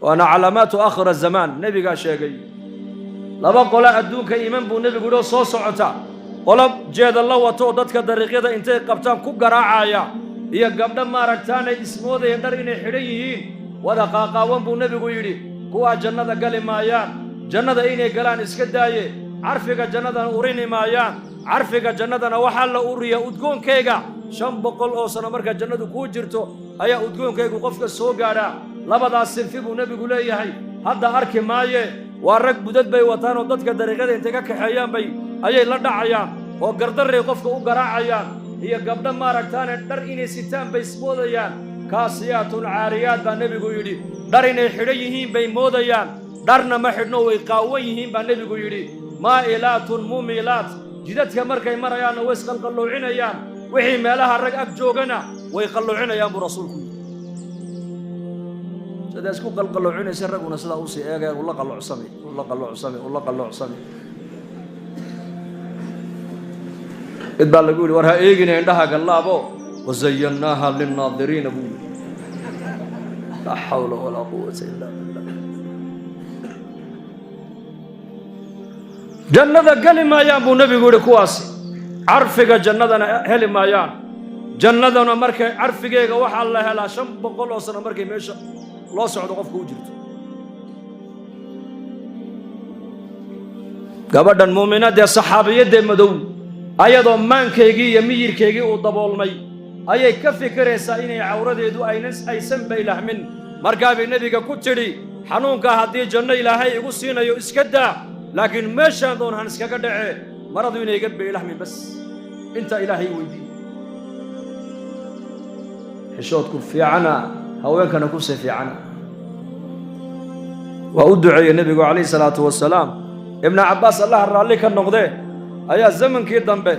وأنا علامات آخر الزمان نبي قال شيء لما قال أدونك إيمان بو نبي قولوا صوص عتا قلب جاد الله وتوضتك الدرقية انت قبتان كقرا عايا هي قبل ما ركتان اسمه ذا يندر إن حريين وذا قاقاوان بو نبي قولي كوا جنة قال مايان جنة إني قلان اسكداي عرفك جنة أوريني مايان عرفك جنة وحال أوريا أدقون كيغا شام بقول أو سنمرك جنة كوجرتو أيا أدقون كيغو قفك السوغارا لبدا السنفي بو نبي قولي هاي هذا أرك مايه وارك بدد بي وطان وددك دريقه انت كخيان بي ايي لا دحayaan oo gardarey qofka u garaacayaan iyo gabdha ma aragtaan dhar inay sitaan bay ismoodayaan kaasiyaatun caariyaad baa nabigu yiri dhar inay xidhan yihiin bay moodayaan dharna ma xidhno way qaawan yihiin baa nabigu yiri maa'ilaatun mumilaat jidadka markay marayaan way isqalqaloocinayaan wixii meelaha rag ag joogana way qaloocinayaan buu rasuulku هذا اسكو قلقلوعين يسرق ونسدا اوسي ايغا ولا قلوعسمي ولا قلوعسمي ولا قلوعسمي ادبا لا يقول ورها ايغين عندها قلابو وزيناها للناظرين ابو لا حول ولا قوه الا بالله جنة قال ما يا ابو نبي يقول كواسي عرفك جنة هل ما يا جنة مركه عرفكيغا waxa la helaa 500 oo sano markay meesha loo socdo qofku u jirto gabadhan muuminada ee saxaabiyada madow ayadoo maankeygii iyo miyirkeygii uu daboolmay ayay ka fikiraysaa inay cawradeedu aysan baylahmin markaa bay nabiga ku tiri xanuunka haddii janno ilaahay igu siinayo iska daa laakiin meeshaan doon han iskaga dhace maradu inay iga baylahmin bas inta ilaahay weydii xishoodku fiicana haweenkana ku seefiicana waa u duceeyay nabigu calayhi salaatu wasalaam ibn Abbas Allah raalli ka noqday ayaa zamankii dambe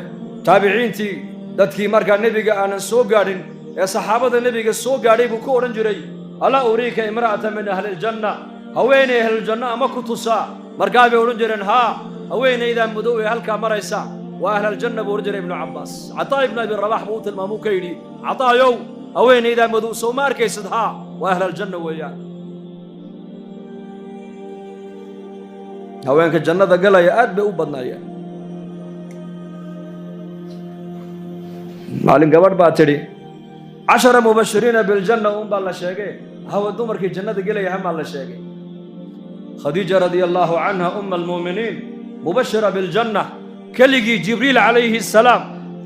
taabiciintii dadkii markaa nabiga aanan soo gaadhin ee saxaabada nabiga soo gaadhay buu ku oran jiray ala uriika imra'atan min ahli aljanna haweeney ahli aljanna ama ku tusaa markaa bay oran jireen ha haweeneyda madow ee halka maraysa waa ahli aljanna buu oran jiray ibn Abbas Ataa ibn Abi Rabah buu tilmaamuu ka yidhi Ataayow haweeneyda madow soo ma arkaysid ha waa ahli aljanna weeyaan haweenka jannada galaya aad bay u badnaayeen maalin gabadh baa tiri 10 mubashiriina bil janna baa la sheegay hawa dumarkii jannada galaya hama la sheegay khadiija radiyallahu anha al mu'minin mubashira bil janna kaligi jibriil alayhi salam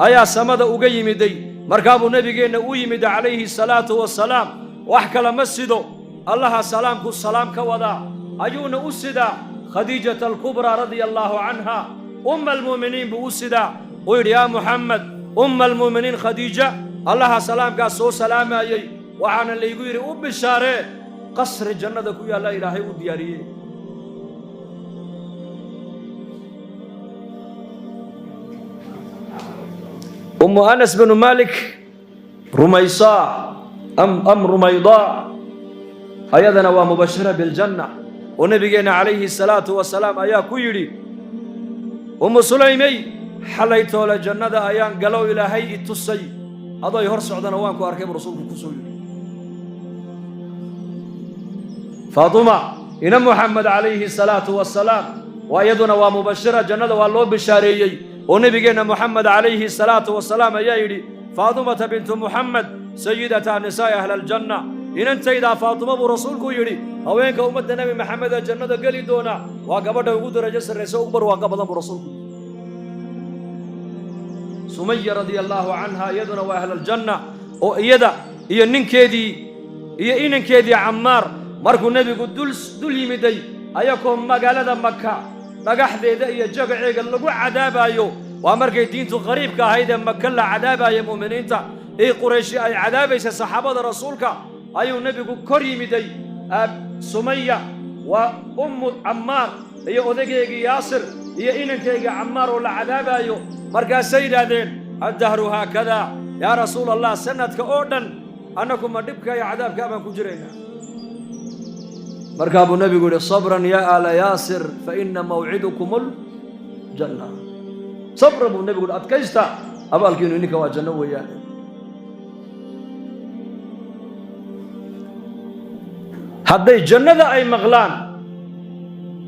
ayaa samada uga yimiday markaa buu nabigeena u yimid alayhi salatu wassalam wax kala ma sido allaha salaamku salaam ka wada ayuuna u sida خديجة الكبرى رضي الله عنها المؤمنين بوسدا قل يا محمد المؤمنين خديجة الله سلام قاسو سلام أي وعنا اللي يقول وبشارة قصر الجنة كويا لا إله ودياري أنس بن مالك رميصاء أم رميضاء أيضا ومبشرة بالجنة ونبينا عليه الصلاة والسلام أيا كيري سليمي حليت ولا جنة أيان قالوا إلى هي التصي هذا يهرس عدنا وانكو أركب رسولك كسوي فاطمة إن محمد عليه الصلاة والسلام وأيضنا ومبشرة جنة والله بشاريي ونبينا محمد عليه الصلاة والسلام أيا يري فاطمة بنت محمد سيدة نساء أهل الجنة إن أنت إذا فاطمة برسولك يري هوينك أمة النبي محمد الجنة قالي دونا وقبض وجود رجس الرئيس أكبر وقبض برسولك سمية رضي الله عنها يدنا وأهل الجنة ويدا هي ننكدي هي إنكدي عمار مركو النبي قد دل يمدي أيكم مقالة مكة نجح ذي هي جاك عيق اللي عذاب أيو وأمرك دينته غريب كهيدا مكة عذاب يا مؤمنين تا إيه قريش أي عذاب يس صحابة رسولك أيو النبي قد كريم دي سمية وأم عمار هي أذكي ياسر هي إنكدي عمار ولا عذاب أيو مركا سيدة دين الدهر هكذا يا رسول الله سنتك أردن أنكم مدبك يا عذاب كما كجرينا مركا أبو النبي يقول صبرا يا آل ياسر فإن موعدكم الجنة صبرا أبو النبي يقول أتكيست أبا الكينو إنك واجنة وياه هذي جنة أي مغلان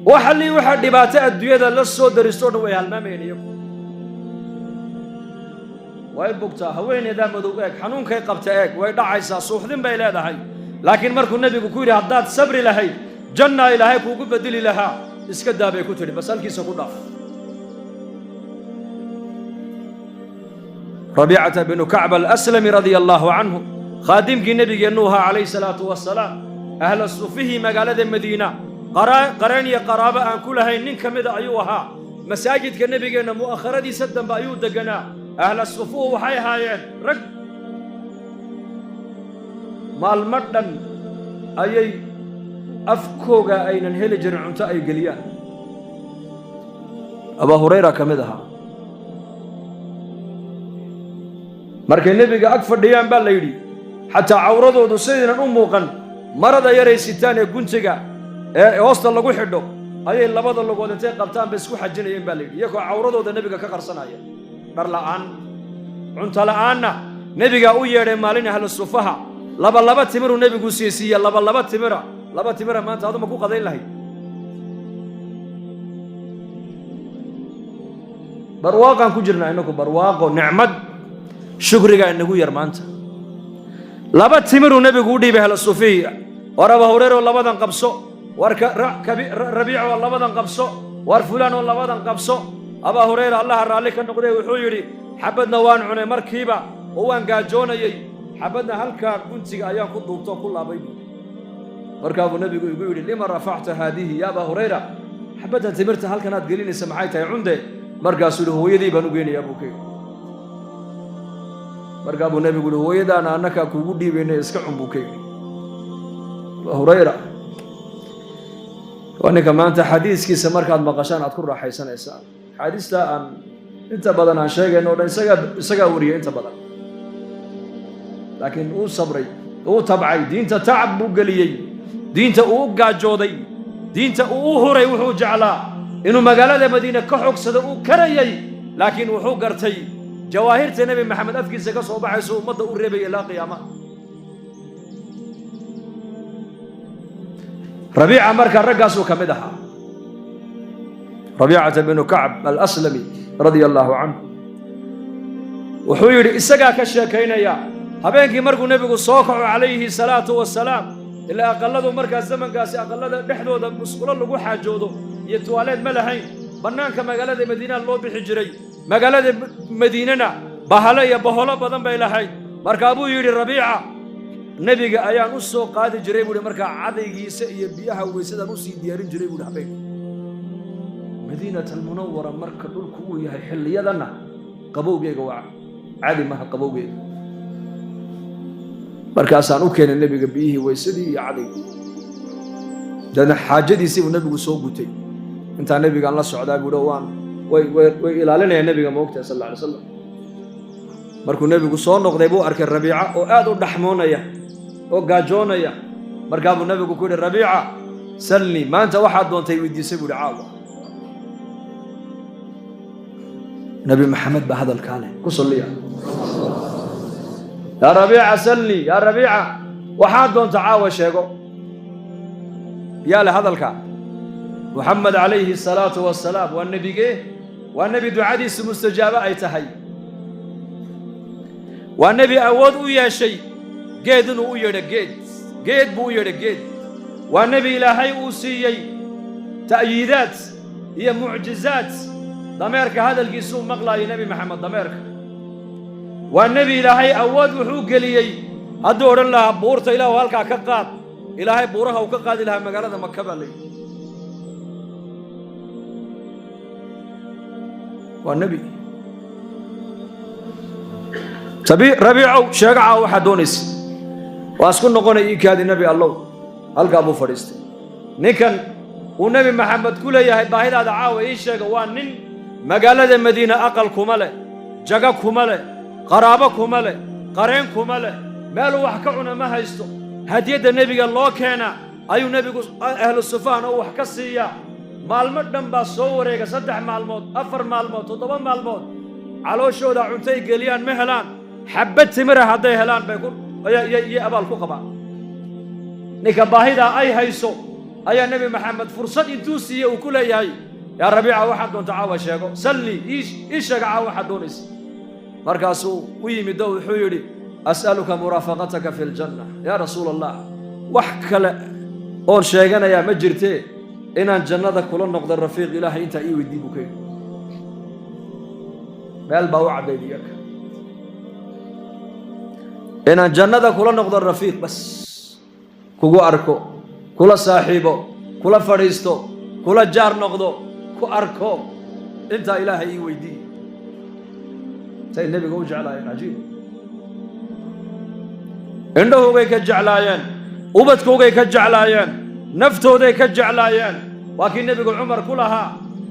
وحلي واحد دباتة الدنيا للصو درستون ويا المامين يكون ويبقى هوين إذا مذوقك حنون كي قبتك ويدع عيسى صوح ذم بيلا هاي لكن مركو النبي كويري عداد صبر لهي جنة إلهي كوكو بدل لها اسكدا بيكوتري بس الكي سكون ضعف ربيعة بن كعب الأسلمي رضي الله عنه خادم النبي جنوها عليه الصلاة والسلام أهل الصفيه مقالة المدينة قرانية قرابة أن كلها إنن كمد أيوها مساجد النبي جنا مؤخرة دي سدا بأيود دجنا أهل الصفوه وحي هايين رق مال مدن أي أفكوغا أين الهلجر عنتا أي قليان أبا هريرة كمدها markay nabiga ag fadhiyaan baa la yiri hatta awradoodu sidina u muuqan marada yaraysitaan ee guntiga ee hoosta lagu xidho ayay labada lugood intay qabtaan bay isku xajinayeen baa la yiri iyagoo awradooda nabiga ka qarsanaya dhar la'aan cunto la'aanna nabiga u yeedhay maalin ahlu sufaha laba timiru nabigu siiyay laba timira maanta aduma ku qadayn lahayd barwaaqan ku jirnaa inaku barwaaqo nicmad shukriga inagu yar maanta laba timiru nabigu u dhiibay ahlu sufiya war Abu Hurayra labadan qabso war Rabiica labadan qabso war fulaan labadan qabso Abu Hurayra Allah raali ka noqday wuxuu yiri xabadna waan cunay markiiba oo waan gaajoonayay xabadna halka guntiga ayaan ku duubto ku laabay markaa uu nabigu igu yiri lima rafa'ta hadihi ya Abu Hurayra xabadda timirta halkan aad gelinaysa maxay tahay cunde markaasuu hooyadii baan u geenay Abu Kay markaa uu nabigu hooyadaana annaka kuugu dhiibaynay iska cunbukay Abu Hurayra وأنك ما أنت حديث كيس مركز مقاشان أذكر راح يسنى إنسان حديث ده أن أنت بدن عن شيء إنه سجى وريه أنت بدن لكن هو صبري هو تبعي دين تعب بقليي دين تأوقع جودي دين تأوهري وحو جعلا إنه مقالة مدينة كحوك صدقو كريي لكن وحو قرتي جواهر النبي محمد أفكي زكاة صوبة عيسو مضى قريبي إلى قيامة ربيعة مركا رقاسو كمدها ربيعة بن كعب الأسلمي رضي الله عنه وحوير إساقا كشاكينا يا هبينكي مركو نبيكو صوكع عليه الصلاة والسلام إلا أقلدو مركا الزمن قاسي أقلدو نحدو دا مسؤولا لقو حاجودو يتواليد ملحين بنانك مقالة مدينة اللو بحجري مقالة مدينة بحالي بحولا بدن بيلحين مركا أبو يري ربيعة nabiga ayaan u soo qaadi jiray buu markaa cadaygiisa iyo biyaha weysada u sii diyaarin jiray buu habeen Madiinatul Munawwara marka dhulku uu yahay xilliyadana qabowgeega waa caadi ma qabowgeega markaasaan u keenay nabiga biyihii weysadii iyo cadaygi dana xaajadiisii uu nabigu soo gutay inta nabiga la socdaa buu dhawaan way ilaalinayaan nabiga moogta sallallahu alayhi wasallam markuu nabigu soo noqday buu arkay Rabiica oo aad u dhaxmoonaya oo gaajoonaya markaa buu nabigu ku yiri Rabiica salni maanta waxaad doontay weydiisay buu caawa nabi maxamed ba hadal kaale ku salliya ya Rabiica salni ya Rabiica waxaad doonta caawa sheego yaa la hadalka محمد عليه الصلاة والسلام والنبي دعاديس مستجابة أي تحي والنبي أود ويا شيء جيد ويا جيد بويا جيد والنبي إلهي أوصي تأييدات هي معجزات ضميرك هذا الجسوم مغلى نبي محمد ضميرك والنبي إلهي أود وحوق لي أدور الله بورت إله وهلك كقاد إلهي بورها وكقاد إلها مقالة مكبة لي والنبي ربيعه شجعه وحدونس واسكن نقول إيكاد النبي الله هلك أبو فريست نكن ونبي محمد كله يهي باهي هذا عاوة إيش وانن مقالة المدينة أقل كمله جاك كمله قرابة كمله قرين كمله ماله وحكعنا ما هيستو هدية النبي الله كان أيو نبي أهل الصفان أو حكسية مالمود نبى صورك صدح مالمود أفر مالمود وطبعا مالمود على شو ده عنتي قليان مهلان حبت تمره هذا هلان بيقول يا أبا الفقباء ninka baahida ay hayso ayaa nabi maxamed fursad intuu siiyay uu ku leeyahay yaa rabiica waxaad doonto caawa sheego salli ii sheega caawa waxaad doonaysa markaasuu u yimid oo wuxuu yidhi as'aluka muraafaqataka fi ljanna yaa rasuul allah wax kale oon sheeganayaa ma jirtee inaan jannada kula noqdo rafiiq ilaahay intaa ii weydii buu ka yidhi meel baa u caddayd iyaga inaan jannada kula noqdo rafiiq bas kugu arko kula saaxiibo kula fadhiisto kula jaar noqdo ku arko intaa ilaahay ii weydii say nebiga u jeclaayeen cajiib indhahoogay ka jeclaayeen ubadkoogay ka jeclaayeen naftooday ka jeclaayeen waa kii nebigu cumar ku lahaa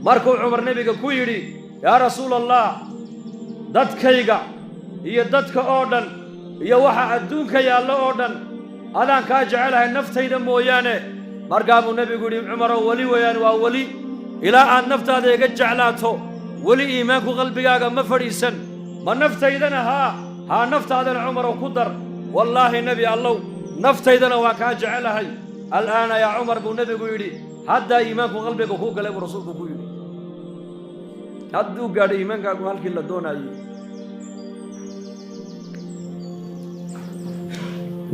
markuu cumar nebiga ku yidhi yaa rasuul allah dadkayga iyo dadka oo dhan iyo waxa adduunka yaallo oo dhan adaan kaa jecelahay naftayda mooyaane markaa buu nebigu yidhi cumarow weli weeyaan waa weli ilaa aad naftaada iga jeclaato weli iimaanku qalbigaaga ma fadhiisan ma naftaydana haa naftaadana cumarow ku dar wallaahi nebi allow naftaydana waan kaa jecelahay al'aana yaa cumar buu nebigu yidhi haddaa iimaanku qalbiga kuu galay buu rasuulku ku yidhi hadduu gaadhay iimaankaagu halkii la doonaayey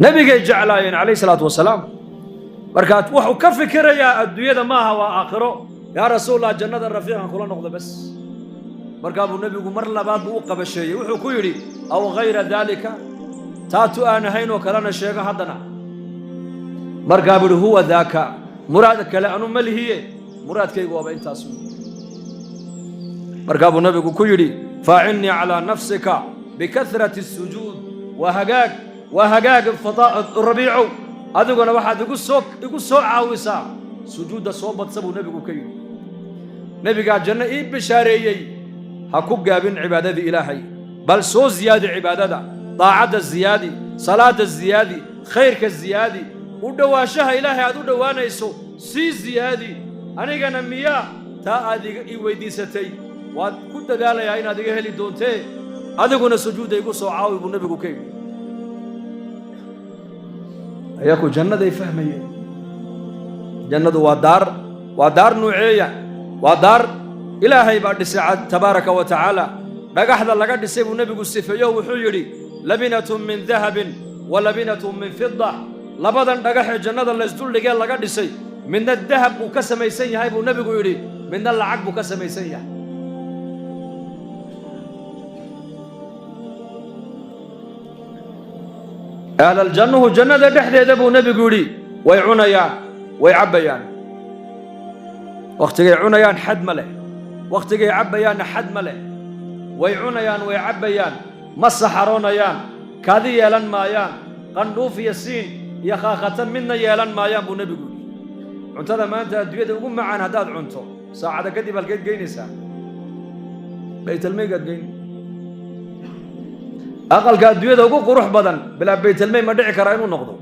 nebigay jeclaayeen calayhi salaatu wasalaam markaa wuxuu ka fikirayaa adduunyada maaha waa aakhiro yaa rasuulallah jannada rafiiqan kula noqdo bas markaa buu nebigu mar labaad buu u qabasheeyey wuxuu ku yidhi aw hayra daalika taatu aan ahayn oo kalena sheego haddana markaa buu yidhi huwa daaka muraad kale anu ma lihiye muraadkaygu waaba intaas markaa buu nebigu ku yidhi faacinnii calaa nafsika bikahrati sujuud waa hagaag rabiicow adiguna waxaad igu soo caawisaa sujuudda soo badsa buu nebigu ka yidhi nebigaa janno ii bishaareeyey ha ku gaabin cibaadadii ilaahay bal soo ziyaadi cibaadada daacadda ziyaadi salaada ziyaadi khayrka ziyaadi u dhowaanshaha ilaahay aad u dhowaanayso sii ziyaadi anigana miyaa taa aad ii weyddiisatay waad ku dadaalayaa inaad iga heli doontee adiguna sujuudda igu soo caawi buu nebigu ka yidhi ayaku jannaday fahmayeen jannadu waa daar nuuceeya waa daar ilaahay baa dhisay tabaaraka wa tacaala dhagaxda laga dhisay buu nebigu sifeeyo wuxuu yidhi labinatun min dahabin wa labinatun min fidda labadan dhagaxee jannada laysduldhigee laga dhisay midna dahab buu ka samaysan yahay buu nebigu yidhi midna lacag buu ka samaysan yahay ahlaljannuhu jannada dhexdeeda buu nebigu yidhi way cunayaan way cabbayaan wakhtigay cunayaan xad ma leh wakhtigay cabbayaanna xad ma leh way cunayaan way cabbayaan ma saxaroonayaan kaadi yeelan maayaan qandhuuf iyo siin iyo khaakhatan midna yeelan maayaan buu nebigu yidhi cuntada maanta adduunyada ugu macaan haddaad cunto saacada kadib halkeed geynaysaa baytalmaygaad geyn aqalka adduunyada ugu qurux badan bilaa baytalmay ma dhici karaa inuu noqdo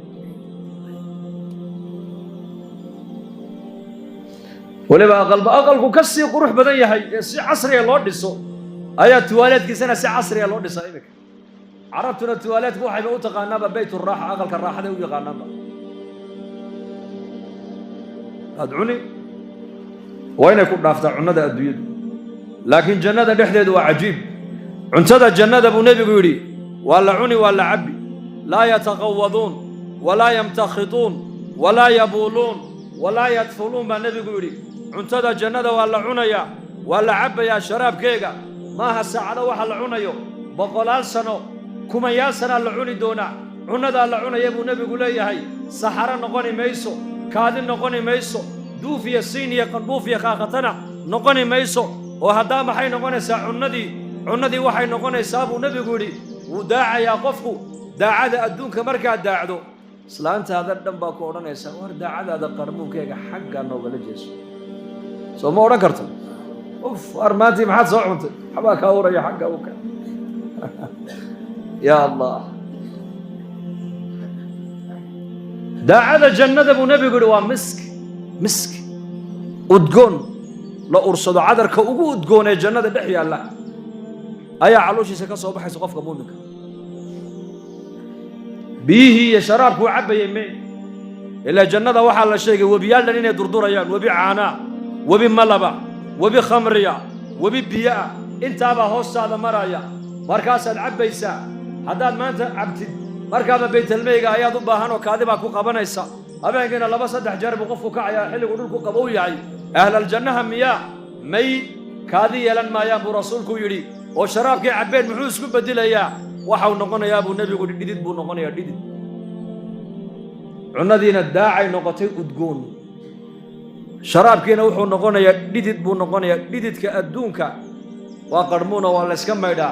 weliba aqalku ka sii qurux badan yahay ee si casriya loo dhiso ayaa tuwaaleedkiisana si casriya loo dhisaa iminka carabtuna tuwaaleedku waxayba u taqaanaaba bayturaaxa aqalka raaxaday u yaqaanaanba aad cuni waa inay ku dhaaftaa cunnada adduunyadu laakiin jannada dhexdeedu waa cajiib cuntada jannada buu nebigu yidhi waa la cuni waa la cabbi laa yataqawaduun walaa yamtakhituun walaa yabuuluun walaa yadfuluun baa nebigu yidhi cuntada jannada waa la cunayaa waa la cabbayaa sharaabkeega maaha saacado waxa la cunayo boqolaal sano kumayaal sanaa la cuni doonaa cunnadaa la cunaya buu nebigu leeyahay saxaro noqoni mayso kaadi noqoni mayso duuf iyo siin iyo qandhuuf iyo kaakatana noqoni mayso oo haddaa maxay noqonaysaa cunnadii waxay noqonaysaa buu nebigu yidhi wuu daacayaa qofku daacada adduunka markaad daacdo islaantaada dhan baa ku odhanaysaa war daacadaada qarmuunkeyga xaggaa noogala jeeso soo ma odhan karto uf war maantii maxaad soo cuntay waxbaa kaa uraya xagga uka yaa allah daacada jannada buu nebigu yidhi waa misk udgoon la ursado cadarka ugu udgoon ee jannada dhex yaalla ayaa calooshiisa ka soo baxaysa qofka muuminka biyihii iyo sharaabkuu cabbayay إلا جنة وحال الشيء وبيال لين يدردور يان وبي عانا وبي ملبا وبي خمريا وبي بياء انت أبا هوس هذا مرايا مركز العبيسا هذا ما أنت عبتد مركز بيت الميقا يا ضبا هانو كاذبا كو قبنيسا أبا يقولنا لبا صدح جرب وقفوا كعيا حلي قولوا قبوي أهل الجنة مياه مي كاذي يلن ما يابو رسولكو يري وشراب كي عبين محوس كو بدل يا وحاو نقنا يا ابو النبي قول ديدد بو نقنا يا ديدد عندنا الداعي نقطي ودقون شراب كينا وحو نقنا يا ديدد بو نقنا يا ديدد كأدونك وقرمونا ولا اسكم ميدا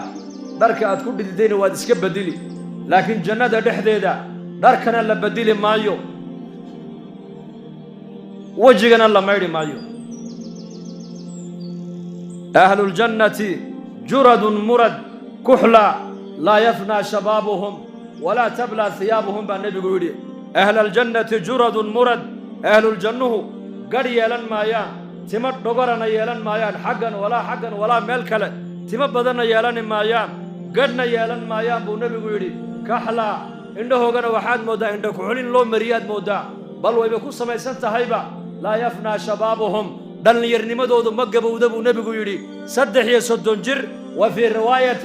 درك ادكو ديدين واد اسك بدلي لكن جنة دحديدا دركنا لا بدلي مايو وجهنا لا ميري مايو أهل الجنة جرد مرد كحلا لا يفنى شبابهم ولا تبلى ثيابهم بالنبي يقول أهل الجنة جرد مرد أهل الجنة قد يلن مايان تمت دغرنا يلن مايان حقا ولا ملكلا تمت بدنا يلن مايان قدنا يلن مايان بالنبي يقول كحلا عنده غنا واحد مودا عنده كحلين لو مرياد مودا بل ويبكو سميسن تهيبا لا يفنى شبابهم دل يرنمدود مغبوده بو نبيغو يري صدح يا صدون جر وفي روايه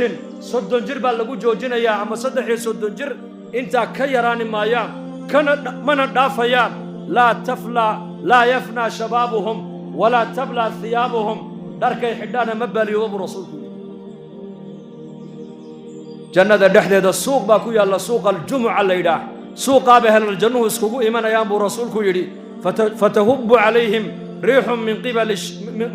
صدون جر با لغو جوجينيا اما صدح يا صدون جر انت كيران مايا كان من دافيا لا يفنى شبابهم ولا تبلى ثيابهم دركي حدانا مبالي وبرسولك جنة دحدد السوق باكو يلا سوق الجمعة ليدا سوق أهل الجنة اسكو إيمان يا أبو رسولك يري فتهب عليهم ريح من قبل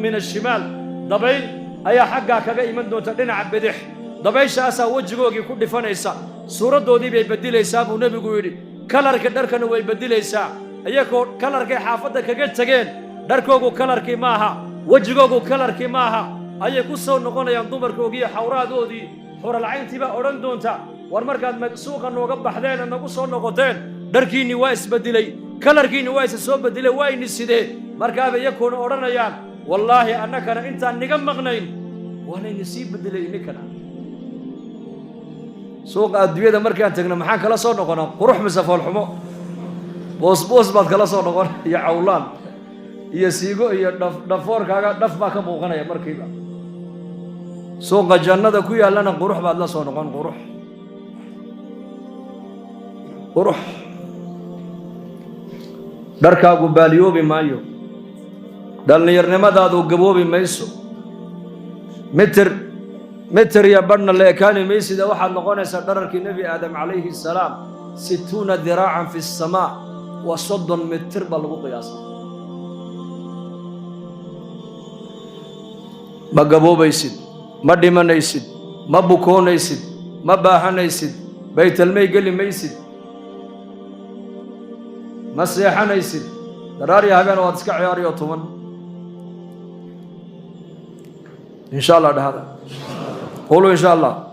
من الشمال ضبيل أي حقا كذا إيمان دون تدين عبدح ضبيل شاسا وجهوكي كل فنيسا سورة دودي بيبدل حساب ونبي يري كلر كدر كانوا بيبدل حساب أيكو كلر كي حافظة كجت تجين دركوكو كلر كي ماها وجهوكو كلر كي ماها أيكو سو نقول يا ضمر كوجي حورا دودي حور العين تبا أورن دونتا ورمركاد مقسوقا وقبح حدين أنو سو نقطين دركيني وايس بدلي كلركيني وايس سو بدلي واين السيدة مركاب يكون أورنا يان والله أنك أنت نجم مغنين وأنا نسيب بدلي نكنا سوق الدنيا ده مركان تجنا محاك لا صار نقنا قروح مسافة الحمو بوس بعد كلا صار نقنا يا عولان يا سيجو يا دفور كاغا دف ما كم وقنا يا مركيبا سوق الجنة ده كوي لنا قروح بعد لا صار نقنا قروح دركا قباليو بمايو دلني يرنما دادو قبو بميسو متر يا برنا اللي كان ميسي ده واحد نقول سدرك النبي آدم عليه السلام 60 ذراعا في السماء وصد متر بلغو قياسا ما قبو بيسد ما ديمان يسد ما بكون يسد ما باهن يسد بيت المي قال ميسد ما سيحان يسد دراري هبان وادسك عياري وطمان إن شاء الله هذا قولوا إن شاء الله